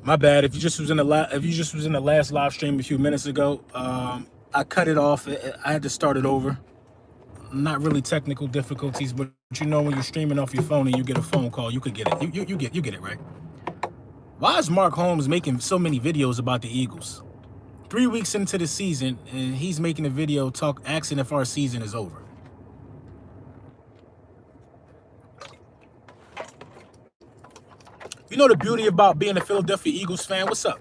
My bad. If you just was in the last live stream a few minutes ago, I cut it off. I had to start it over. Not really technical difficulties, but you know when you're streaming off your phone and you get a phone call, you could get it. You get it right. Why is Mark Holmes making so many videos about the Eagles? 3 weeks into the season, and he's making a video asking if our season is over. You know the beauty about being a Philadelphia Eagles fan? What's up?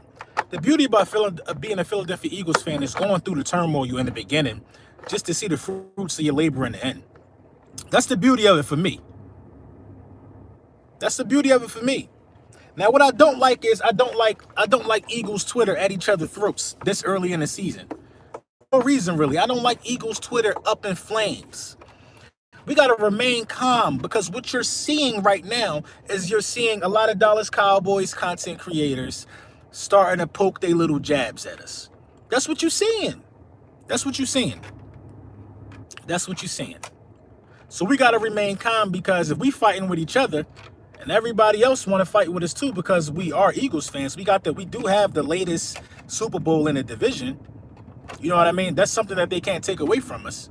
The beauty about being a Philadelphia Eagles fan is going through the turmoil you in the beginning just to see the fruits of your labor in the end. That's the beauty of it for me. That's the beauty of it for me. Now, what I don't like is I don't like Eagles Twitter at each other's throats this early in the season. No reason, really. I don't like Eagles Twitter up in flames. We got to remain calm because what you're seeing right now is you're seeing a lot of Dallas Cowboys content creators starting to poke their little jabs at us. That's what you're seeing. That's what you're seeing. That's what you're seeing. So we got to remain calm because if we fighting with each other and everybody else want to fight with us too because we are Eagles fans, we do have the latest Super Bowl in the division. You know what I mean? That's something that they can't take away from us.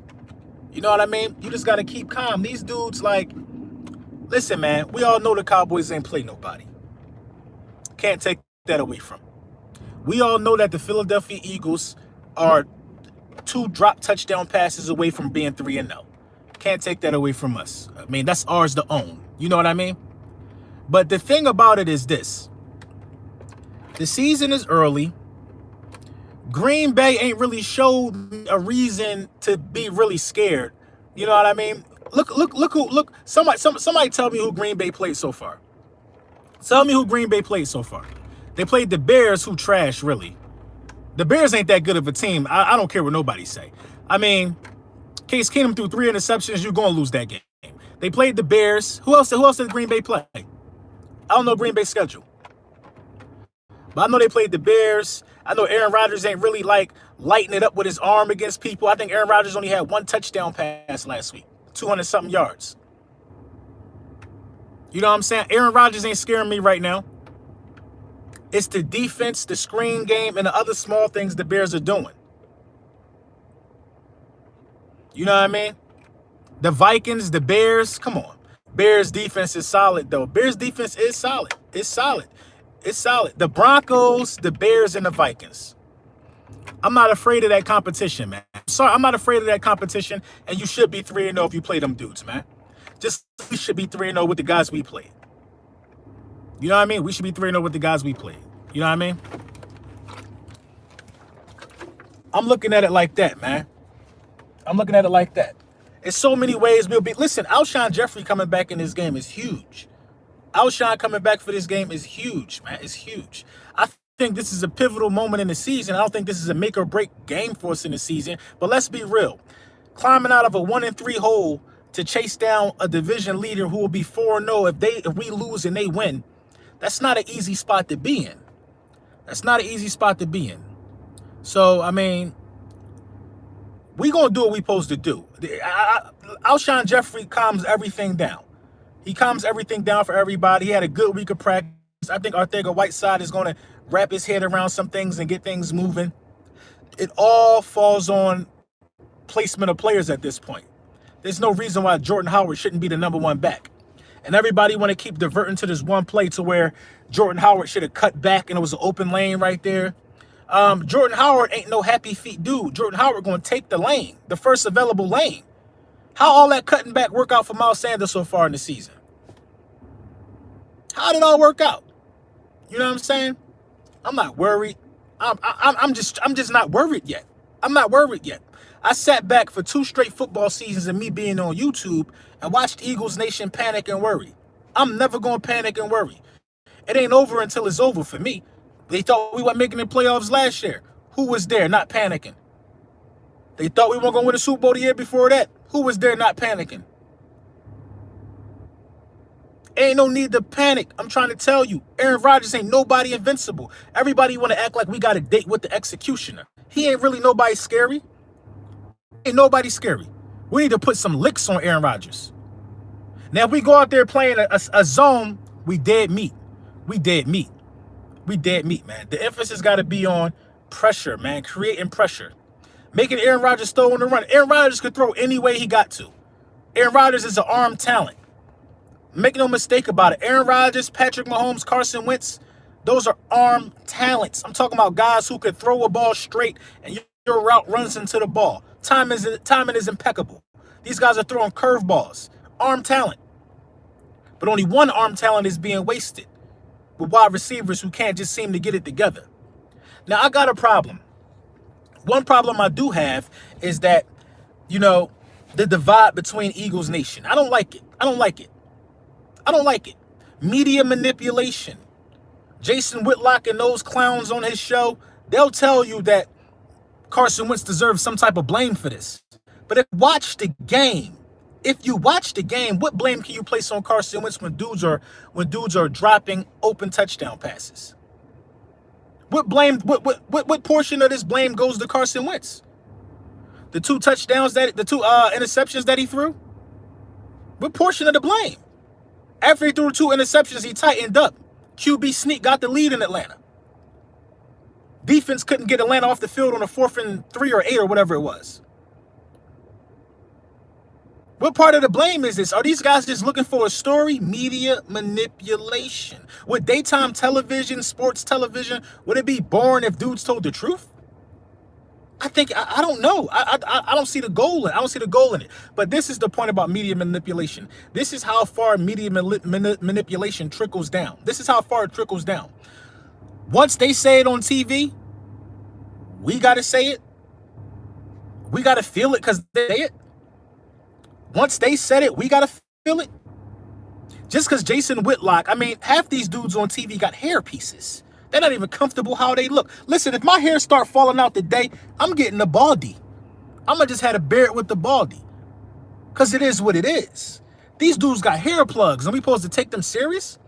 You know what I mean? You just got to keep calm. These dudes, listen, man, we all know the Cowboys ain't play nobody. Can't take that away from them. We all know that the Philadelphia Eagles are 2 drop touchdown passes away from being 3-0. Can't take that away from us. I mean, that's ours to own. You know what I mean? But the thing about it is this. The season is early. Green Bay ain't really showed a reason to be really scared. You know what I mean? Look. Somebody tell me who Green Bay played so far. Tell me who Green Bay played so far. They played the Bears, who trash, really. The Bears ain't that good of a team. I don't care what nobody say. I mean, Case Keenum threw 3 interceptions. You're going to lose that game. They played the Bears. Who else did Green Bay play? I don't know Green Bay's schedule. But I know they played the Bears. I know Aaron Rodgers ain't really lighting it up with his arm against people. I think Aaron Rodgers only had 1 touchdown pass last week. 200-something yards. You know what I'm saying? Aaron Rodgers ain't scaring me right now. It's the defense, the screen game, and the other small things the Bears are doing. You know what I mean? The Vikings, the Bears, come on. Bears defense is solid, though. Bears defense is solid. It's solid. It's solid. The Broncos, the Bears, and the Vikings. I'm not afraid of that competition, man. Sorry, I'm not afraid of that competition, and you should be 3-0 if you play them dudes, man. We should be 3-0 with the guys we played. You know what I mean? We should be 3-0 with the guys we played. You know what I mean? I'm looking at it like that, man. I'm looking at it like that. There's so many ways we'll be. Listen, Alshon Jeffrey coming back in this game is huge. Alshon coming back for this game is huge, man. It's huge. I think this is a pivotal moment in the season. I don't think this is a make or break game for us in the season. But let's be real. Climbing out of a 1-3 hole to chase down a division leader who will be 4-0 if we lose and they win, that's not an easy spot to be in. That's not an easy spot to be in. So, I mean, we going to do what we supposed to do. Alshon Jeffrey calms everything down. He calms everything down for everybody. He had a good week of practice. I think Arcega-Whiteside is going to wrap his head around some things and get things moving. It all falls on placement of players at this point. There's no reason why Jordan Howard shouldn't be the #1 back. And everybody want to keep diverting to this one play to where Jordan Howard should have cut back and it was an open lane right there. Jordan Howard ain't no happy feet dude. Jordan Howard going to take the lane, the first available lane. How all that cutting back work out for Miles Sanders so far in the season? How did it all work out? You know what I'm saying? I'm not worried. I'm just not worried yet. I'm not worried yet. I sat back for 2 straight football seasons of me being on YouTube and watched Eagles Nation panic and worry. I'm never going to panic and worry. It ain't over until it's over for me. They thought we weren't making the playoffs last year. Who was there not panicking? They thought we weren't going to win the Super Bowl the year before that. Who was there not panicking? Ain't no need to panic. I'm trying to tell you, Aaron Rodgers ain't nobody invincible. Everybody want to act like we got a date with the executioner. He ain't really nobody scary. Ain't nobody scary. We need to put some licks on Aaron Rodgers. Now, if we go out there playing a zone, we dead meat. We dead meat. We dead meat, man. The emphasis got to be on pressure, man, creating pressure. Making Aaron Rodgers throw on the run. Aaron Rodgers could throw any way he got to. Aaron Rodgers is an arm talent. Make no mistake about it. Aaron Rodgers, Patrick Mahomes, Carson Wentz, those are arm talents. I'm talking about guys who could throw a ball straight and your route runs into the ball. Timing is impeccable. These guys are throwing curveballs. Arm talent. But only one arm talent is being wasted with wide receivers who can't just seem to get it together. Now, I got a problem. One problem I do have is that, the divide between Eagles Nation. I don't like it. I don't like it. Media manipulation. Jason Whitlock and those clowns on his show, they'll tell you that Carson Wentz deserves some type of blame for this. But if you watch the game, what blame can you place on Carson Wentz when dudes are dropping open touchdown passes? What portion of this blame goes to Carson Wentz? The two interceptions that he threw? What portion of the blame? After he threw 2 interceptions, he tightened up. QB sneak got the lead in Atlanta. Defense couldn't get Atlanta off the field on a 4th and 3 or 8 or whatever it was. What part of the blame is this? Are these guys just looking for a story? Media manipulation. Would daytime television, sports television, would it be boring if dudes told the truth? I don't know. I don't see the goal in it. But this is the point about media manipulation. This is how far media manipulation trickles down. This is how far it trickles down. Once they say it on TV, we got to say it. We got to feel it because they say it. Once they said it, we got to feel it. Just because Jason Whitlock, half these dudes on TV got hair pieces. They're not even comfortable how they look. Listen, if my hair start falling out today, I'm getting a baldy. I'm going to just have to bear it with the baldy. Because it is what it is. These dudes got hair plugs. Are we supposed to take them serious?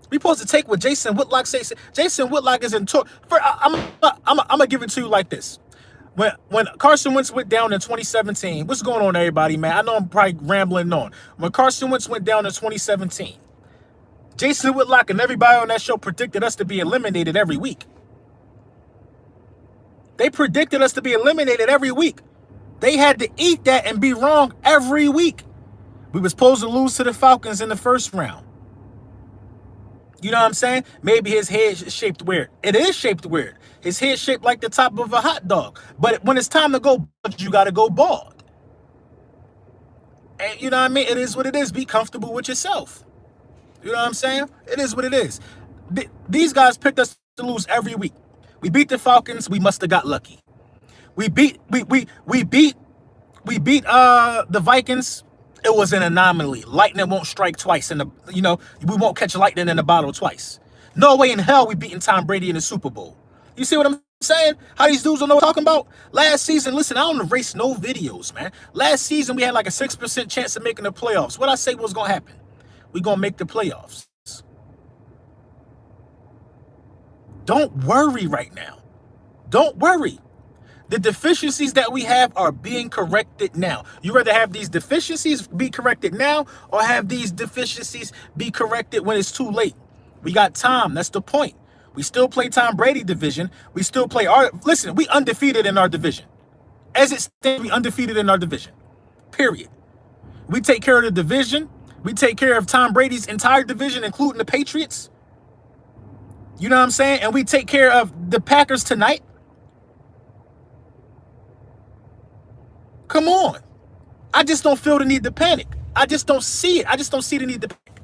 We supposed to take what Jason Whitlock says. Jason Whitlock is in talk. I'm going to give it to you like this. When Carson Wentz went down in 2017, what's going on, everybody, man? I know I'm probably rambling on. When Carson Wentz went down in 2017, Jason Whitlock and everybody on that show predicted us to be eliminated every week. They predicted us to be eliminated every week. They had to eat that and be wrong every week. We were supposed to lose to the Falcons in the first round. You know what I'm saying? Maybe his head is shaped weird. It is shaped weird. His head shaped like the top of a hot dog. But when it's time to go bald, you got to go bald. And you know what I mean? It is what it is. Be comfortable with yourself. You know what I'm saying? It is what it is. These guys picked us to lose every week. We beat the Falcons. We must have got lucky. We beat the Vikings. It was an anomaly. Lightning won't strike twice, and we won't catch lightning in a bottle twice. No way in hell we beating Tom Brady in the Super Bowl. You see what I'm saying? How these dudes don't know what I'm talking about? Last season, listen, I don't erase no videos, man. Last season we had like a 6% chance of making the playoffs. What I say was gonna happen? We're gonna make the playoffs. Don't worry right now. Don't worry. The deficiencies that we have are being corrected now. You rather have these deficiencies be corrected now or have these deficiencies be corrected when it's too late? We got time. That's the point. We still play Tom Brady division. We still play listen, we undefeated in our division. As it stands, we undefeated in our division. Period. We take care of the division. We take care of Tom Brady's entire division, including the Patriots. You know what I'm saying? And we take care of the Packers tonight. Come on. I just don't feel the need to panic. I just don't see it. I just don't see the need to panic.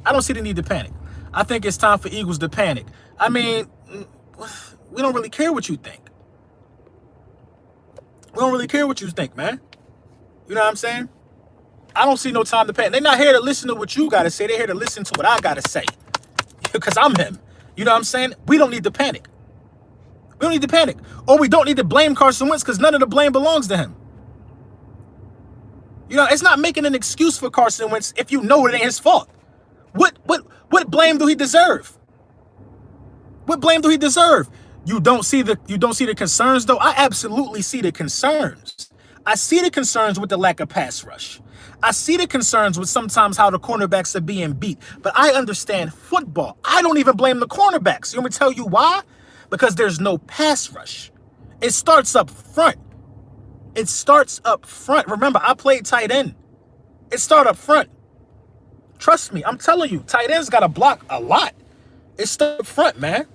I don't see the need to panic. I think it's time for Eagles to panic. I mean, we don't really care what you think. We don't really care what you think, man. You know what I'm saying? I don't see no time to panic. They're not here to listen to what you got to say. They're here to listen to what I got to say. Because I'm him. You know what I'm saying? We don't need to panic. We don't need to panic. Or we don't need to blame Carson Wentz because none of the blame belongs to him. You know, it's not making an excuse for Carson Wentz if you know it ain't his fault. What blame do he deserve? What blame do he deserve? You don't see the concerns though? I absolutely see the concerns. I see the concerns with the lack of pass rush. I see the concerns with sometimes how the cornerbacks are being beat. But I understand football. I don't even blame the cornerbacks. You want me to tell you why? Because there's no pass rush. It starts up front. It starts up front. Remember, I played tight end. It starts up front. Trust me, I'm telling you, tight ends got to block a lot. It starts up front, man.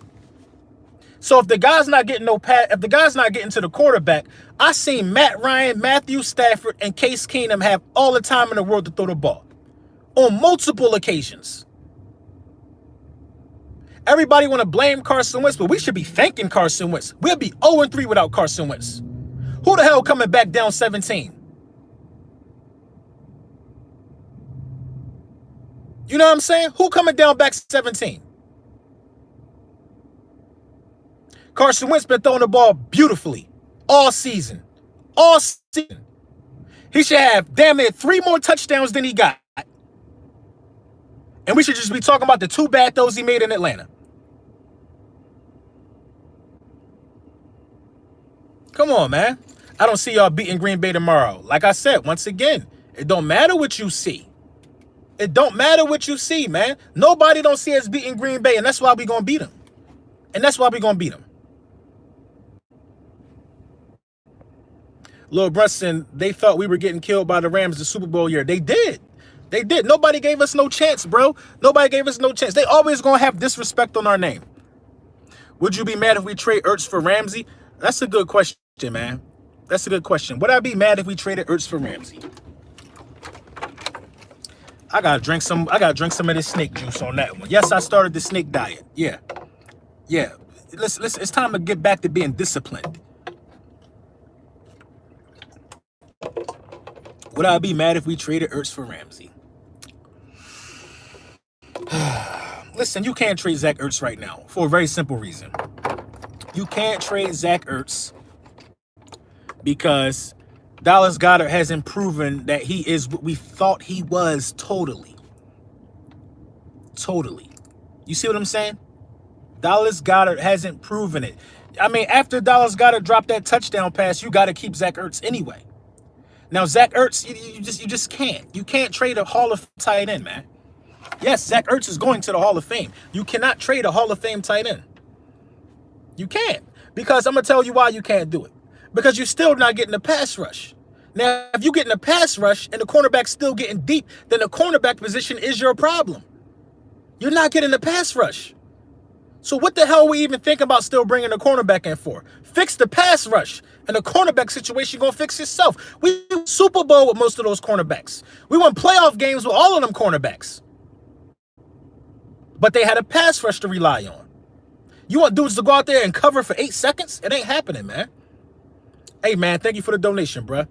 So if the guy's not getting no pass, if the guy's not getting to the quarterback, I seen Matt Ryan, Matthew Stafford, and Case Keenum have all the time in the world to throw the ball on multiple occasions. Everybody want to blame Carson Wentz, but we should be thanking Carson Wentz. We'll be 0-3 without Carson Wentz. Who the hell coming back down 17? You know what I'm saying? Who coming down back 17? Carson Wentz been throwing the ball beautifully all season. All season. He should have damn near 3 more touchdowns than he got. And we should just be talking about the 2 bad throws he made in Atlanta. Come on, man. I don't see y'all beating Green Bay tomorrow. Like I said, once again, it don't matter what you see. It don't matter what you see, man. Nobody don't see us beating Green Bay, and that's why we going to beat them. And that's why we going to beat them. Lil Brunson, they thought we were getting killed by the Rams the Super Bowl year. They did. They did. Nobody gave us no chance, bro. Nobody gave us no chance. They always going to have disrespect on our name. Would you be mad if we trade Ertz for Ramsey? That's a good question, man. That's a good question. Would I be mad if we traded Ertz for Ramsey? I gotta drink some of this snake juice on that one. Yes, I started the snake diet. Yeah. Listen, it's time to get back to being disciplined. Would I be mad if we traded Ertz for Ramsey? Listen, you can't trade Zach Ertz right now for a very simple reason. You can't trade Zach Ertz because Dallas Goedert hasn't proven that he is what we thought he was totally. Totally. You see what I'm saying? Dallas Goedert hasn't proven it. I mean, after Dallas Goedert dropped that touchdown pass, you got to keep Zach Ertz anyway. Now, Zach Ertz, you just can't. You can't trade a Hall of Fame tight end, man. Yes, Zach Ertz is going to the Hall of Fame. You cannot trade a Hall of Fame tight end. You can't. Because I'm going to tell you why you can't do it. Because you're still not getting a pass rush. Now, if you're getting a pass rush and the cornerback's still getting deep, then the cornerback position is your problem. You're not getting a pass rush. So what the hell are we even thinking about still bringing the cornerback in for? Fix the pass rush, and the cornerback situation going to fix itself. We won Super Bowl with most of those cornerbacks. We won playoff games with all of them cornerbacks. But they had a pass rush to rely on. You want dudes to go out there and cover for 8 seconds? It ain't happening, man. Hey, man, thank you for the donation, bruh.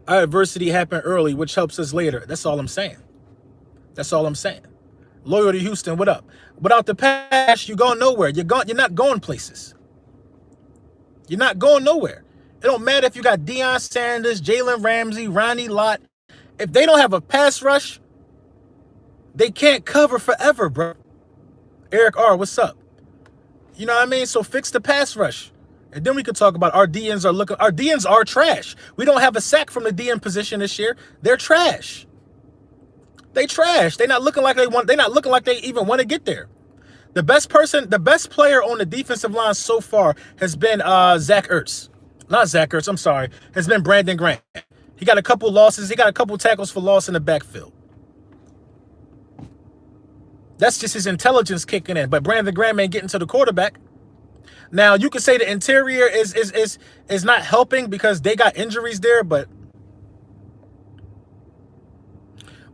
Our adversity happened early, which helps us later. That's all I'm saying. That's all I'm saying. Loyal to Houston, what up? Without the pass, you're going nowhere. You're not going places. You're not going nowhere. It don't matter if you got Deion Sanders, Jalen Ramsey, Ronnie Lott. If they don't have a pass rush, they can't cover forever, bro. Eric R., what's up? You know what I mean? So fix the pass rush. And then we could talk about our DNs are looking. Our DNs are trash. We don't have a sack from the DN position this year. They're trash. They trash. They're not looking like they want. They're not looking like they even want to get there. The best player on the defensive line so far has been Zach Ertz. Not Zach Ertz, I'm sorry. Has been Brandon Grant. He got a couple losses. He got a couple tackles for loss in the backfield. That's just his intelligence kicking in. But Brandon Graham ain't getting to the quarterback. Now, you could say the interior is not helping because they got injuries there, but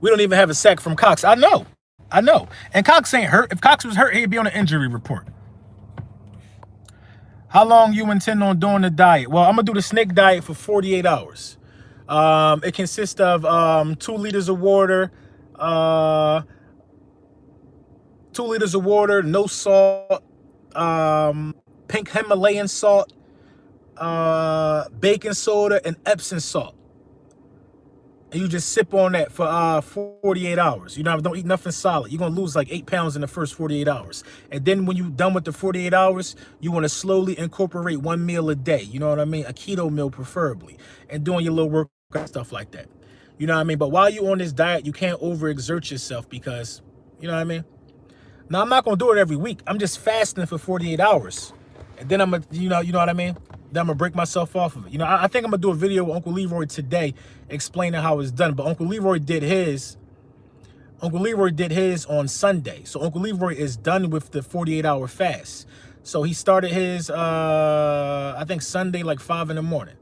we don't even have a sack from Cox. I know. And Cox ain't hurt. If Cox was hurt, he'd be on an injury report. How long you intend on doing the diet? Well, I'm going to do the snake diet for 48 hours. It consists of 2 liters of water, 2 liters of water, no salt, pink Himalayan salt, baking soda, and Epsom salt. and you just sip on that for 48 hours. You know, don't eat nothing solid. You're gonna lose like 8 pounds in the first 48 hours. And then when you're done with the 48 hours, you want to slowly incorporate 1 meal a day. You know what I mean? A keto meal preferably, and doing your little workout, stuff like that. You know what I mean? But while you're on this diet, you can't overexert yourself because, you know what I mean? Now, I'm not gonna do it every week. I'm just fasting for 48 hours. And then I'm gonna, you know what I mean? Then I'm gonna break myself off of it. You know, I think I'm gonna do a video with Uncle Leroy today explaining how it's done. But Uncle Leroy did his on Sunday. So Uncle Leroy is done with the 48-hour fast. So he started his I think Sunday like 5 in the morning.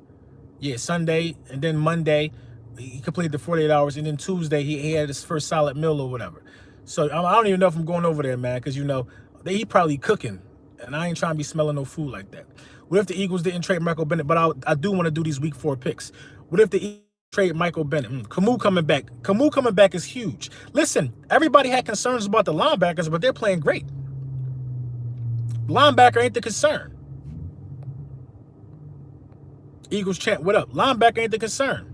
Yeah, Sunday, and then Monday he completed the 48 hours, and then Tuesday he had his first solid meal or whatever. So I don't even know if I'm going over there, man, because, you know, he probably cooking, and I ain't trying to be smelling no food like that. What if the Eagles didn't trade Michael Bennett? But I do want to do these week 4 picks. What if the Eagles trade Michael Bennett? Camus coming back. Camus coming back is huge. Listen, everybody had concerns about the linebackers, but they're playing great. Linebacker ain't the concern. Eagles chant, what up? Linebacker ain't the concern.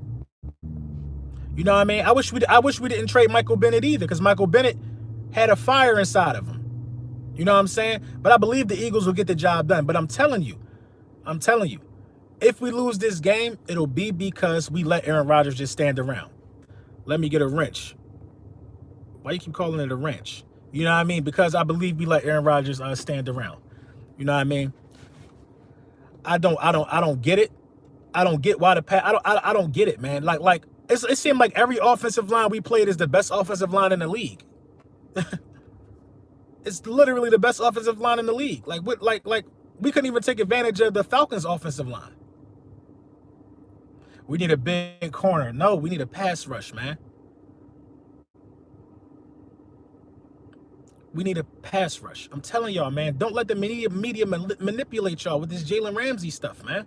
You know what I mean? I wish we didn't trade Michael Bennett either, because Michael Bennett had a fire inside of him. You know what I'm saying? But I believe the Eagles will get the job done. But I'm telling you, if we lose this game, it'll be because we let Aaron Rodgers just stand around. Let me get a wrench. Why you keep calling it a wrench? You know what I mean? Because I believe we let Aaron Rodgers stand around. You know what I mean? I don't get it. I don't get why the pass. I don't get it, man. Like it seemed like every offensive line we played is the best offensive line in the league. It's literally the best offensive line in the league. Like we couldn't even take advantage of the Falcons' offensive line. We need a big corner. No, we need a pass rush, man. We need a pass rush. I'm telling y'all, man. Don't let the media manipulate y'all with this Jalen Ramsey stuff, man.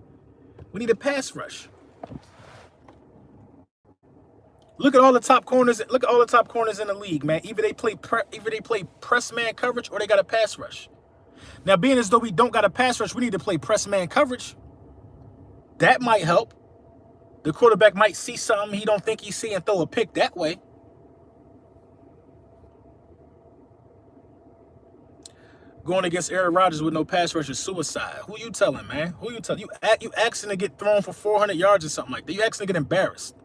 We need a pass rush. Look at all the top corners. Look at all the top corners in the league, man. Either they play press man coverage or they got a pass rush. Now, being as though we don't got a pass rush, we need to play press man coverage. That might help. The quarterback might see something he don't think he see and throw a pick that way. Going against Aaron Rodgers with no pass rush is suicide. Who you telling, man? Who you telling? You asking to get thrown for 400 yards or something like that. You asking to get embarrassed.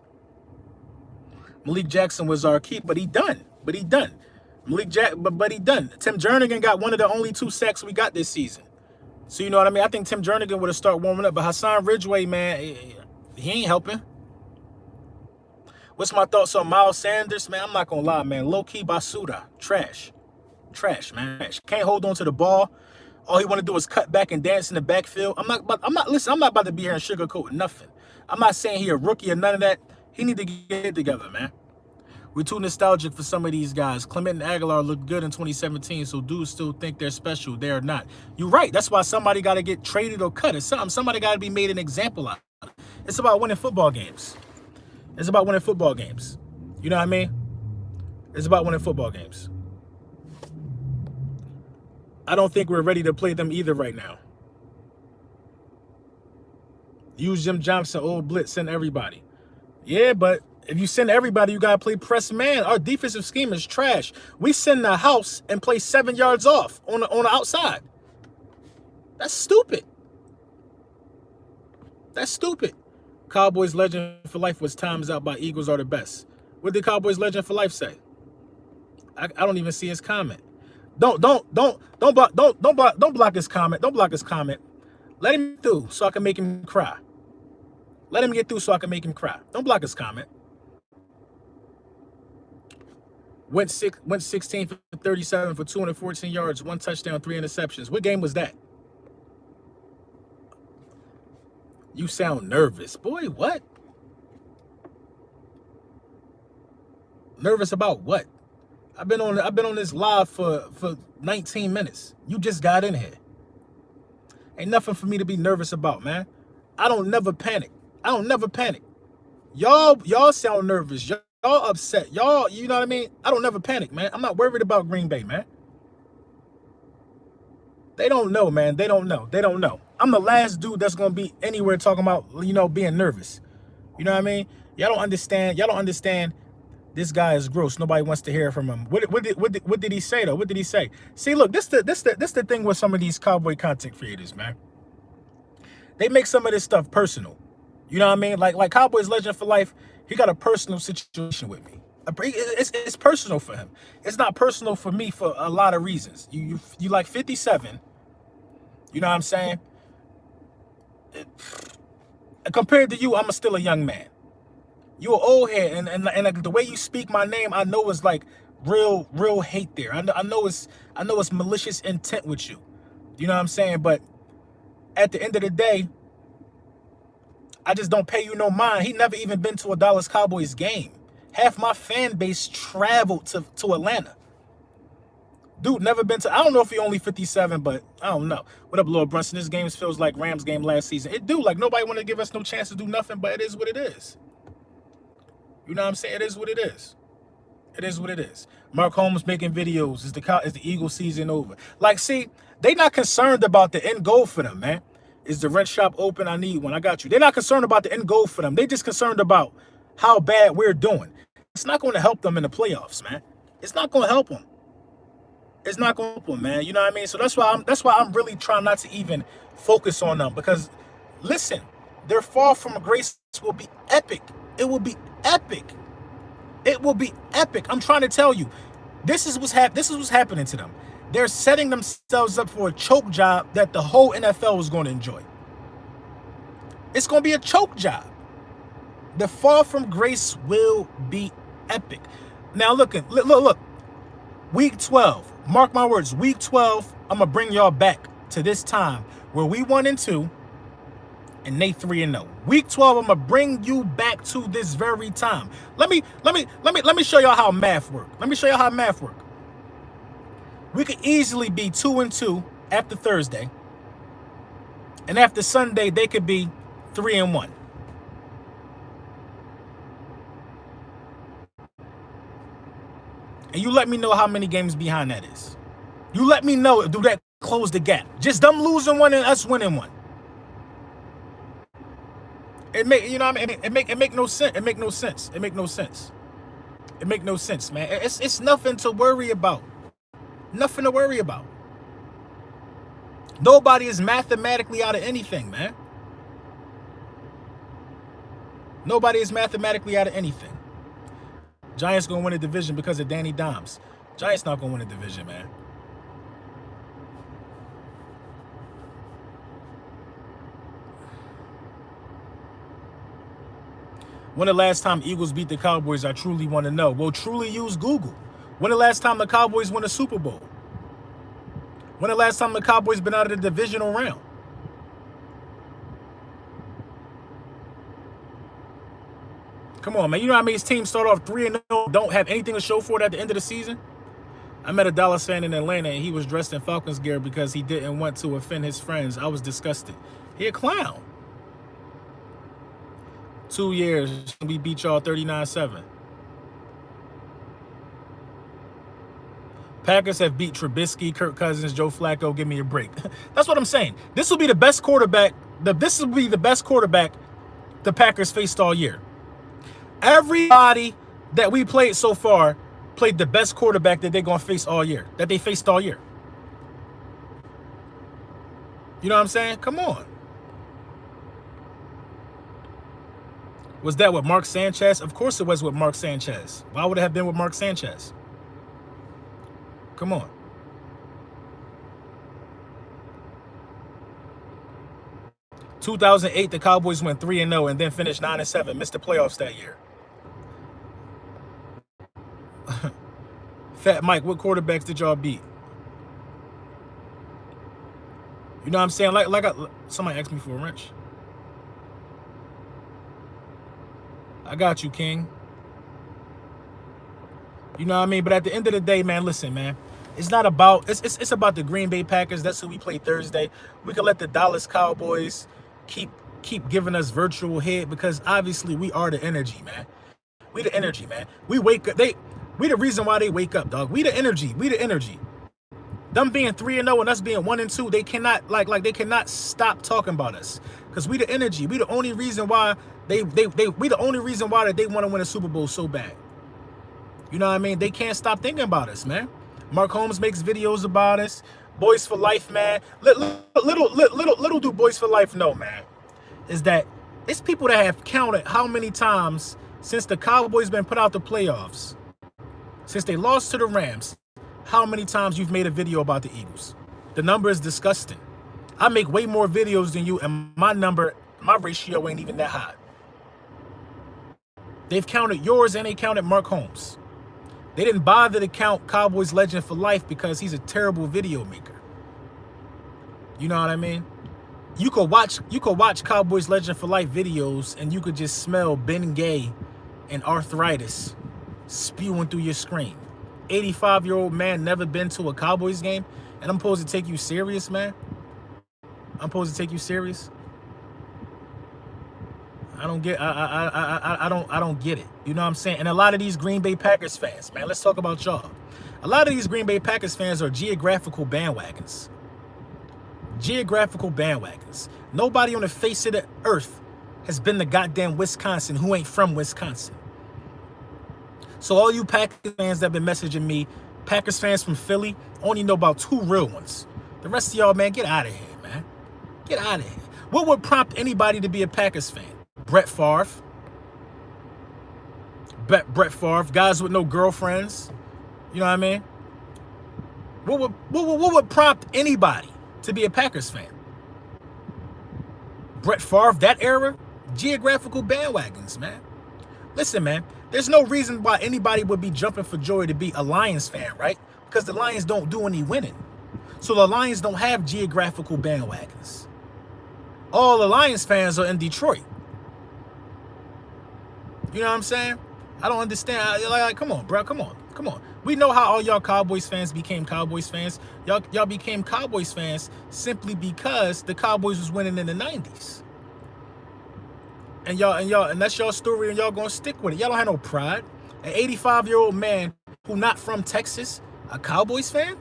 Malik Jackson was our key, but he done. But he done. But he done. Tim Jernigan got one of the only 2 sacks we got this season. So you know what I mean? I think Tim Jernigan would have started warming up. But Hassan Ridgeway, man, he ain't helping. What's my thoughts on Miles Sanders? Man, I'm not going to lie, man. Low-key Basuda. Trash. Trash, man. Trash. Can't hold on to the ball. All he want to do is cut back and dance in the backfield. I'm not about to be here and sugarcoat nothing. I'm not saying he a rookie or none of that. He need to get it together, man. We're too nostalgic for some of these guys. Clement and Aguilar looked good in 2017, so dudes still think they're special. They're not. You're right. That's why somebody got to get traded or cut. It's something. Somebody got to be made an example of. It's about winning football games. It's about winning football games. You know what I mean? It's about winning football games. I don't think we're ready to play them either right now. Use Jim Johnson, old blitz, send everybody. Yeah, but if you send everybody, you got to play press man. Our defensive scheme is trash. We send the house and play 7 yards off on the outside. That's stupid. That's stupid. Cowboys legend for life was times out by Eagles are the best. What did Cowboys legend for life say? I don't even see his comment. Don't block his comment. Don't block his comment. Let him get through so I can make him cry. Let him get through so I can make him cry. Don't block his comment. Went 16 for 37 for 214 yards, 1 touchdown, 3 interceptions. What game was that? You sound nervous. Boy, what? Nervous about what? I've been on this live for 19 minutes. You just got in here. Ain't nothing for me to be nervous about, man. I don't never panic. Y'all sound nervous. Y'all upset. Y'all, you know what I mean? I don't never panic, man. I'm not worried about Green Bay, man. They don't know, man. They don't know. I'm the last dude that's going to be anywhere talking about, being nervous. You know what I mean? Y'all don't understand. Y'all don't understand. This guy is gross. Nobody wants to hear from him. What did he say though? What did he say? See, look, this the thing with some of these cowboy content creators, man. They make some of this stuff personal. You know what I mean? Like Cowboys Legend for Life, he got a personal situation with me. It's personal for him. It's not personal for me for a lot of reasons. You like 57. You know what I'm saying? Compared to you, I'm still a young man. You're an old head, and like the way you speak my name, I know it's like real hate there. I know it's malicious intent with you. You know what I'm saying? But at the end of the day, I just don't pay you no mind. He never even been to a Dallas Cowboys game. Half my fan base traveled to Atlanta. Dude never been to, I don't know if he only 57, but I don't know. What up, Lord Brunson? This game feels like Rams game last season. It do. Like, nobody want to give us no chance to do nothing, but it is what it is. You know what I'm saying? It is what it is. It is what it is. Mark Holmes making videos. Is the Eagles season over? Like, see, they not concerned about the end goal for them, man. Is the rent shop open? I need one. I got you. They're not concerned about the end goal for them. They just concerned about how bad we're doing. It's not going to help them in the playoffs, man. It's not going to help them. It's not going to help them, man. You know what I mean? So that's why I'm really trying not to even focus on them, because listen, their fall from grace will be epic. It will be epic. It will be epic. I'm trying to tell you, this is what's happening to them. They're setting themselves up for a choke job that the whole NFL is going to enjoy. It's going to be a choke job. The fall from grace will be epic. Now look. Week 12. Mark my words. Week 12. I'm gonna bring y'all back to this time where we 1-2 and they 3-0. Week 12. I'm gonna bring you back to this very time. Let me show y'all how math work. Let me show y'all how math work. We could easily be 2-2 after Thursday, and after Sunday they could be 3-1. And you let me know how many games behind that is. You let me know. Do that close the gap? Just them losing one and us winning one. It make, you know what I mean? It make no sense. It make no sense. It make no sense. It make no sense, man. It's nothing to worry about. Nothing to worry about. Nobody is mathematically out of anything, man. Nobody is mathematically out of anything. Giants gonna win a division because of Danny Dimes. Giants not gonna win a division, man. When the last time Eagles beat the Cowboys, I truly want to know. Well, truly use Google. When the last time the Cowboys won a Super Bowl? When the last time the Cowboys been out of the divisional round? Come on, man. You know how many teams start off 3-0, don't have anything to show for it at the end of the season? I met a Dallas fan in Atlanta, and he was dressed in Falcons gear because he didn't want to offend his friends. I was disgusted. He a clown. 2 years, we beat y'all 39-7. Packers have beat Trubisky, Kirk Cousins, Joe Flacco. Give me a break. That's what I'm saying. This will be the best quarterback. This will be the best quarterback the Packers faced all year. Everybody that we played so far played the best quarterback that they're going to face all year, that they faced all year. You know what I'm saying? Come on. Was that with Mark Sanchez? Of course it was with Mark Sanchez. Why would it have been with Mark Sanchez? Come on. In 2008, the Cowboys went 3-0 and then finished 9-7. Missed the playoffs that year. Fat Mike, what quarterbacks did y'all beat? You know what I'm saying? Somebody asked me for a wrench. I got you, King. You know what I mean? But at the end of the day, man, listen, man. It's not about, it's about the Green Bay Packers. That's who we play Thursday. We can let the Dallas Cowboys keep giving us virtual head, because obviously we are the energy, man. We the energy, man. We wake up. We the reason why they wake up, dog. We the energy. We the energy. Them being 3-0 and us being 1-2, they cannot they cannot stop talking about us, because we the energy. We the only reason why We the only reason why that they want to win a Super Bowl so bad. You know what I mean? They can't stop thinking about us, man. Mark Holmes makes videos about us. Boys for Life, man. Little do Boys for Life know, man, is that it's people that have counted how many times since the Cowboys been put out the playoffs, since they lost to the Rams, how many times you've made a video about the Eagles. The number is disgusting. I make way more videos than you, and my ratio ain't even that high. They've counted yours and they counted Mark Holmes. They didn't bother to count Cowboys Legend for Life because he's a terrible video maker. You know what I mean? You could watch Cowboys Legend for Life videos and you could just smell Ben Gay and arthritis spewing through your screen. 85-year-old man never been to a Cowboys game, and I'm supposed to take you serious, man? I'm supposed to take you serious? I don't get I don't get it. You know what I'm saying? And a lot of these Green Bay Packers fans, man, let's talk about y'all. A lot of these Green Bay Packers fans are geographical bandwagons. Geographical bandwagons. Nobody on the face of the earth has been to goddamn Wisconsin who ain't from Wisconsin. So all you Packers fans that have been messaging me, Packers fans from Philly, only know about 2 real ones. The rest of y'all, man, get out of here, man. Get out of here. What would prompt anybody to be a Packers fan? Brett Favre. Brett Favre. Guys with no girlfriends. You know what I mean? What would prompt anybody to be a Packers fan? Brett Favre, that era? Geographical bandwagons, man. Listen, man, there's no reason why anybody would be jumping for joy to be a Lions fan, right? Because the Lions don't do any winning. So the Lions don't have geographical bandwagons. All the Lions fans are in Detroit. You know what I'm saying? I don't understand. Like, come on, bro. Come on. We know how all y'all Cowboys fans became Cowboys fans. Y'all became Cowboys fans simply because the Cowboys was winning in the 90s. And that's y'all story, and y'all gonna stick with it. Y'all don't have no pride. An 85-year-old man who not from Texas, a Cowboys fan?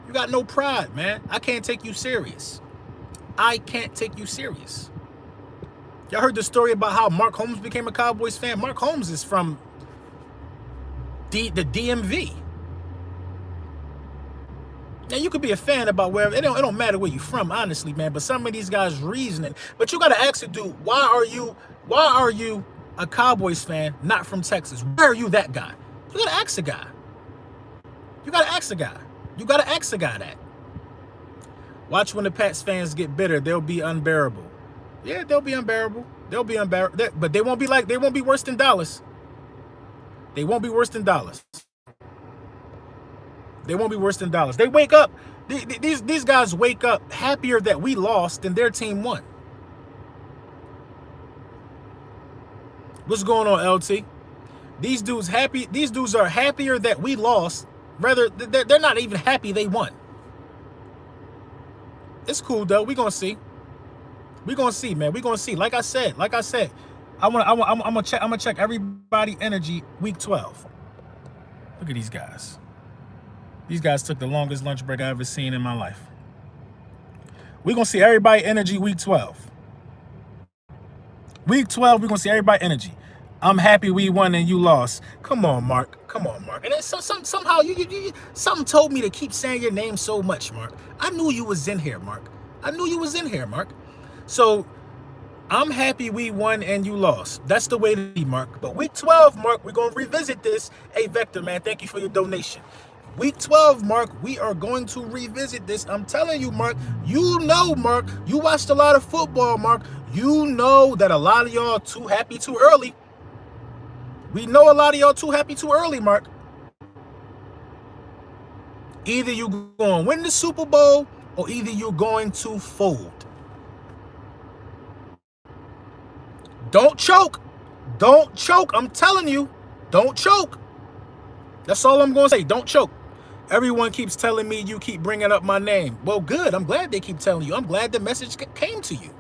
You got no pride, man. I can't take you serious. I can't take you serious. Y'all heard the story about how Mark Holmes became a Cowboys fan? Mark Holmes is from the DMV. Now, you could be a fan about wherever. It don't matter where you're from, honestly, man. But some of these guys reasoning. But you got to ask the dude, why are you a Cowboys fan not from Texas? Why are you that guy? You got to ask the guy. You got to ask the guy that. Watch when the Pats fans get bitter. They'll be unbearable. Yeah, they'll be unbearable. But they won't be worse than Dallas. They won't be worse than Dallas. They won't be worse than Dallas. They wake up. These guys wake up happier that we lost than their team won. What's going on, LT? These dudes happy. These dudes are happier that we lost. Rather, they're not even happy they won. It's cool though. We gonna see. We gonna see, man. We gonna see. Like I said. I'm gonna check everybody energy week 12. Look at these guys. These guys took the longest lunch break I've ever seen in my life. We're going to see everybody energy week 12. Week 12, we're going to see everybody energy. I'm happy we won and you lost. Come on, Mark. And then somehow something told me to keep saying your name so much, Mark. I knew you was in here, Mark. So I'm happy we won and you lost. That's the way to be, Mark. But week 12, Mark, we're going to revisit this. Hey, Vector, man, thank you for your donation. Week 12, Mark, we are going to revisit this. I'm telling you, Mark, Mark, you watched a lot of football, Mark. You know that a lot of y'all too happy too early. We know a lot of y'all too happy too early, Mark. Either you going to win the Super Bowl or either you're going to fold. Don't choke. I'm telling you, don't choke. That's all I'm going to say. Don't choke. Everyone keeps telling me you keep bringing up my name. Well, good. I'm glad they keep telling you. I'm glad the message came to you.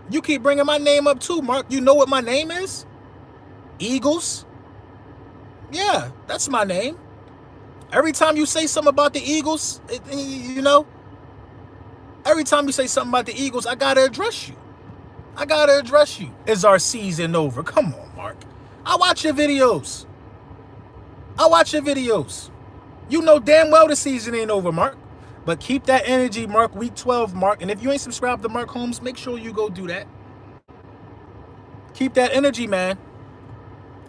You keep bringing my name up too, Mark. You know what my name is? Eagles. Yeah, that's my name. Every time you say something about the Eagles, every time you say something about the Eagles, I got to address you. I gotta address you. Is our season over? Come on, Mark. I watch your videos. I watch your videos. You know damn well the season ain't over, Mark. But keep that energy, Mark. Week 12, Mark. And if you ain't subscribed to Mark Holmes, make sure you go do that. Keep that energy, man.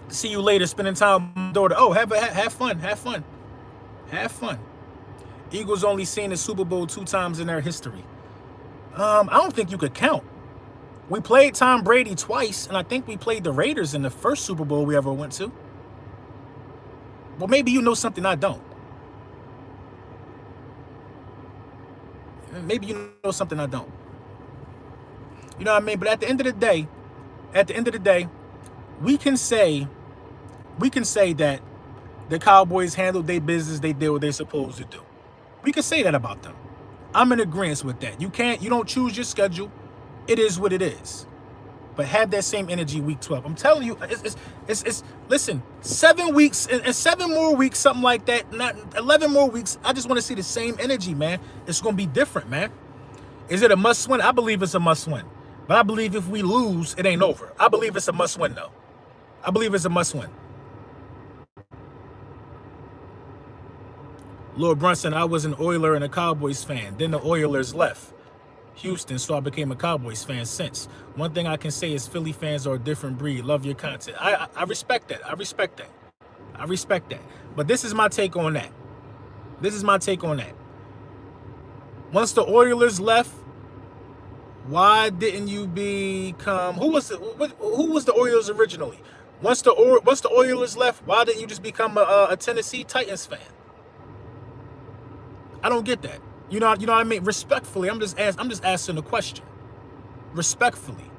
See you later. Spending time with my daughter. Oh, have fun. Have fun. Have fun. Eagles only seen the Super Bowl 2 times in their history. I don't think you could count. We played Tom Brady twice, and I think we played the Raiders in the first Super Bowl we ever went to. Well, maybe you know something I don't. Maybe you know something I don't. You know what I mean? But at the end of the day, we can say that the Cowboys handled their business, they did what they're supposed to do. We can say that about them. I'm in agreement with that. You don't choose your schedule. It is what it is. But have that same energy week 12. I'm telling you, listen, 7 weeks and 7 more weeks, something like that, not 11 more weeks. I just want to see the same energy, man. It's going to be different, man. Is it a must win? I believe it's a must win. But I believe if we lose, it ain't over. I believe it's a must win, though. I believe it's a must win. Lord Brunson, I was an Oiler and a Cowboys fan. Then the Oilers left Houston, so I became a Cowboys fan since. One thing I can say is Philly fans are a different breed. Love your content. I respect that. I respect that. I respect that. But this is my take on that. This is my take on that. Once the Oilers left, why didn't you become who was the Oilers originally? Once the Oilers left, why didn't you just become a Tennessee Titans fan? I don't get that. You know what I mean? Respectfully, I'm just asking a question. Respectfully.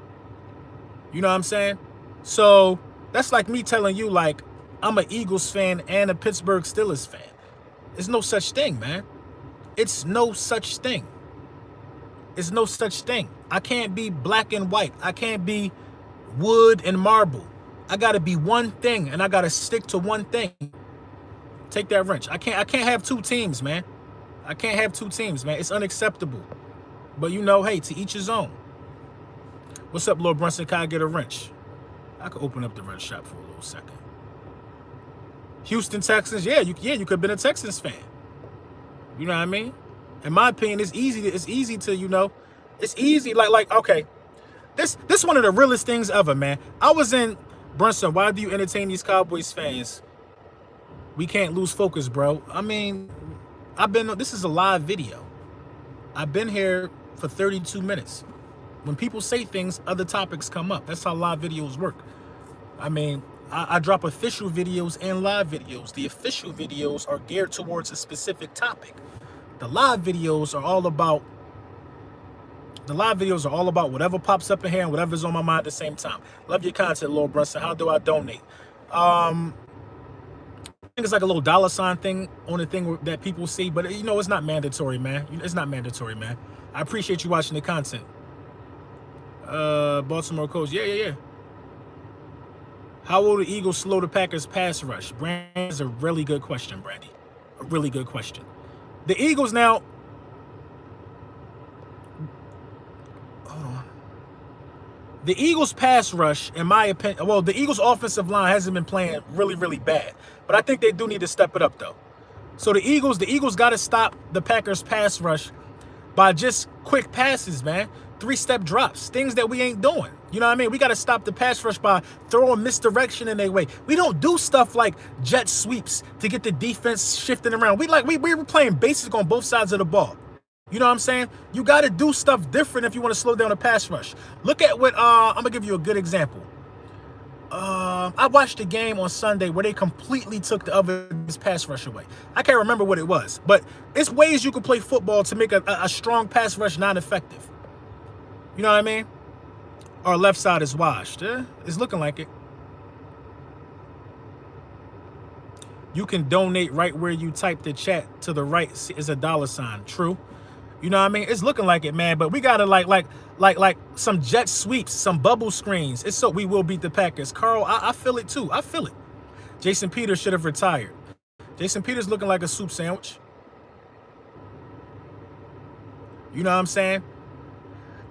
You know what I'm saying? So that's like me telling you, like, I'm an Eagles fan and a Pittsburgh Steelers fan. There's no such thing, man. It's no such thing. It's no such thing. I can't be black and white. I can't be wood and marble. I gotta be one thing, and I gotta stick to one thing. Take that wrench. I can't have 2 teams, man. I can't have 2 teams, man. It's unacceptable. But you know, hey, to each his own. What's up, Lord Brunson? Can I get a wrench? I could open up the wrench shop for a little second. Houston Texans, yeah, you could have been a Texans fan. You know what I mean? In my opinion, it's easy to, you know, it's easy. Like, okay, this one of the realest things ever, man. I was in Brunson. Why do you entertain these Cowboys fans? We can't lose focus, bro. I mean, this is a live video. I've been here for 32 minutes. When people say things, other topics come up. That's how live videos work. I mean, I drop official videos and live videos. The official videos are geared towards a specific topic. The live videos are all about whatever pops up in here and whatever's on my mind at the same time. Love your content, Lord Brunson. How do I donate? I think it's like a little $ thing on the thing that people see, but you know, it's not mandatory, man. It's not mandatory, man. I appreciate you watching the content. Baltimore Colts, yeah. How will the Eagles slow the Packers pass rush? Brandy is a really good question, Brandy. A really good question. The Eagles now, hold on. The Eagles pass rush, in my opinion, well, the Eagles offensive line hasn't been playing really, really bad. But I think they do need to step it up, though. So the Eagles got to stop the Packers pass rush by just quick passes, man. 3-step drops, things that we ain't doing. You know what I mean? We got to stop the pass rush by throwing misdirection in their way. We don't do stuff like jet sweeps to get the defense shifting around. We were playing basic on both sides of the ball. You know what I'm saying? You got to do stuff different if you want to slow down the pass rush. Look at what, I'm going to give you a good example. I watched a game on Sunday where they completely took the other pass rush away. I can't remember what it was, but it's ways you can play football to make a strong pass rush non-effective. You know what I mean? Our left side is washed. It's looking like it. You can donate right where you type the chat. To the right is a $. True. You know what I mean? It's looking like it, man. But we gotta like some jet sweeps, some bubble screens. It's so we will beat the Packers. Carl, I feel it too. I feel it. Jason Peters should have retired. Jason Peters looking like a soup sandwich. You know what I'm saying?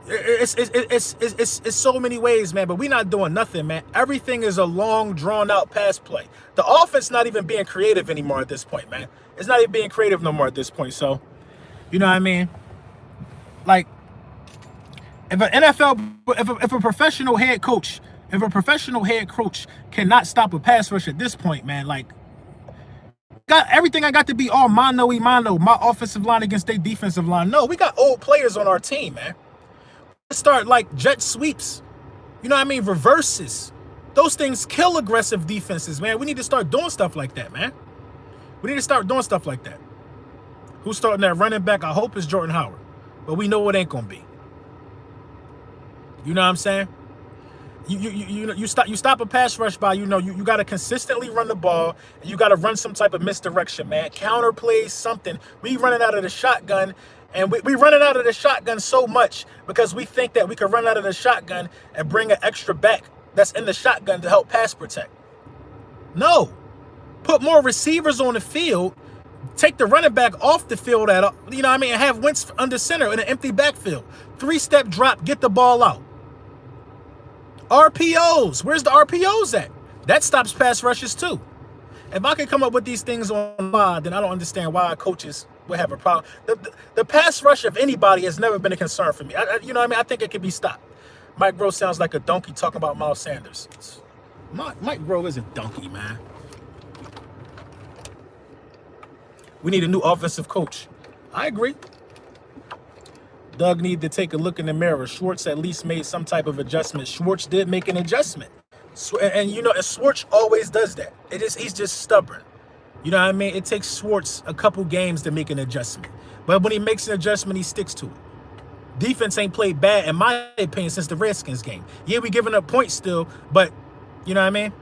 It's so many ways, man. But we're not doing nothing, man. Everything is a long, drawn out pass play. The offense not even being creative anymore at this point, man. It's not even being creative no more at this point. So, you know what I mean? Like, if an NFL, if a professional head coach, cannot stop a pass rush at this point, man, like, got everything I got to be all mano y mano, my offensive line against their defensive line. No, we got old players on our team, man. Start like jet sweeps, you know what I mean, reverses. Those things kill aggressive defenses, man. We need to start doing stuff like that, man. We need to start doing stuff like that. Who's starting that running back? I hope it's Jordan Howard, but we know it ain't gonna be. You know what I'm saying? You stop a pass rush by, you got to consistently run the ball, and you got to run some type of misdirection, man. Counter plays, something. We running out of the shotgun. And we running out of the shotgun so much because we think that we can run out of the shotgun and bring an extra back that's in the shotgun to help pass protect. No. Put more receivers on the field. Take the running back off the field and have Wentz under center in an empty backfield. 3-step drop, get the ball out. RPOs. Where's the RPOs at? That stops pass rushes too. If I can come up with these things on live, then I don't understand why coaches would have a problem. The pass rush of anybody has never been a concern for me. I think it can be stopped. Mike Grove sounds like a donkey talking about Miles Sanders. Mike Grove is a donkey, man. We need a new offensive coach. I agree. Doug need to take a look in the mirror. Schwartz at least made some type of adjustment. Schwartz did make an adjustment. And Schwartz always does that. He's just stubborn. You know what I mean? It takes Schwartz a couple games to make an adjustment. But when he makes an adjustment, he sticks to it. Defense ain't played bad, in my opinion, since the Redskins game. Yeah, we giving up points still, but you know what I mean?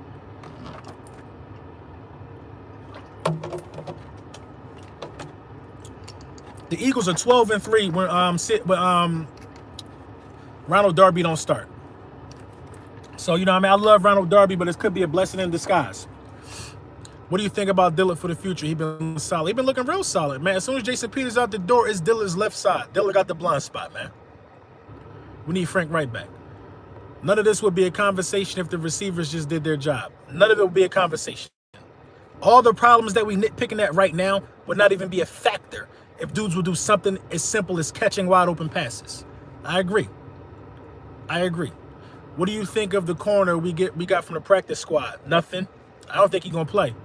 The Eagles are 12-3 when Ronald Darby don't start. So, I love Ronald Darby, but it could be a blessing in disguise. What do you think about Dillard for the future? He's been solid. He's been looking real solid, man. As soon as Jason Peters out the door, it's Dillard's left side. Dillard got the blind spot, man. We need Frank Wright back. None of this would be a conversation if the receivers just did their job. None of it would be a conversation. All the problems that we nitpicking at right now would not even be a factor if dudes would do something as simple as catching wide open passes. I agree. What do you think of the corner we got from the practice squad? Nothing. I don't think he's gonna play.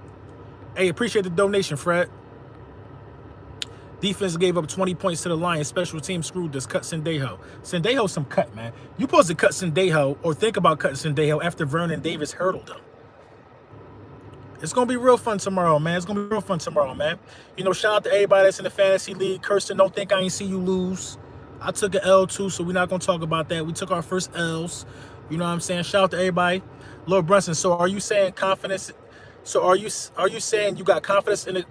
Hey, appreciate the donation, Fred. Defense gave up 20 points to the Lions. Special team screwed this. Cut Sendejo. Sendejo's some cut, man. You supposed to cut Sendejo or think about cutting Sendejo after Vernon Davis hurdled him. It's going to be real fun tomorrow, man. Shout out to everybody that's in the fantasy league. Kirsten, don't think I ain't see you lose. I took an L too, so we're not going to talk about that. We took our first L's. You know what I'm saying? Shout out to everybody. Lord Brunson, so are you saying confidence? So are you saying you got confidence in the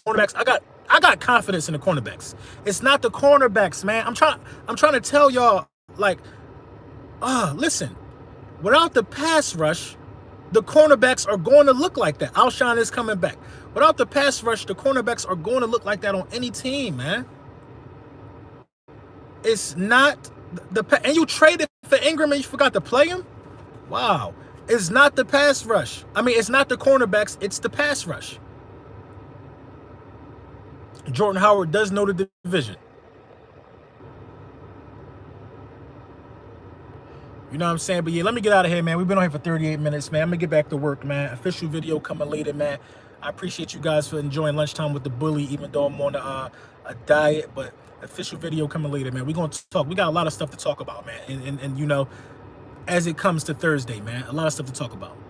cornerbacks? I got confidence in the cornerbacks. It's not the cornerbacks, man. I'm trying to tell y'all, listen. Without the pass rush, the cornerbacks are going to look like that. Alshon is coming back. Without the pass rush, the cornerbacks are going to look like that on any team, man. It's not and you traded for Ingram and you forgot to play him? Wow. It's not the pass rush. It's not the cornerbacks, it's the pass rush. Jordan Howard does know the division. You know what I'm saying? But yeah, let me get out of here, man. We've been on here for 38 minutes, man. I'm going to get back to work, man. Official video coming later, man. I appreciate you guys for enjoying lunchtime with the bully, even though I'm on a diet. But official video coming later, man. We're going to talk. We got a lot of stuff to talk about, man. And as it comes to Thursday, man, a lot of stuff to talk about.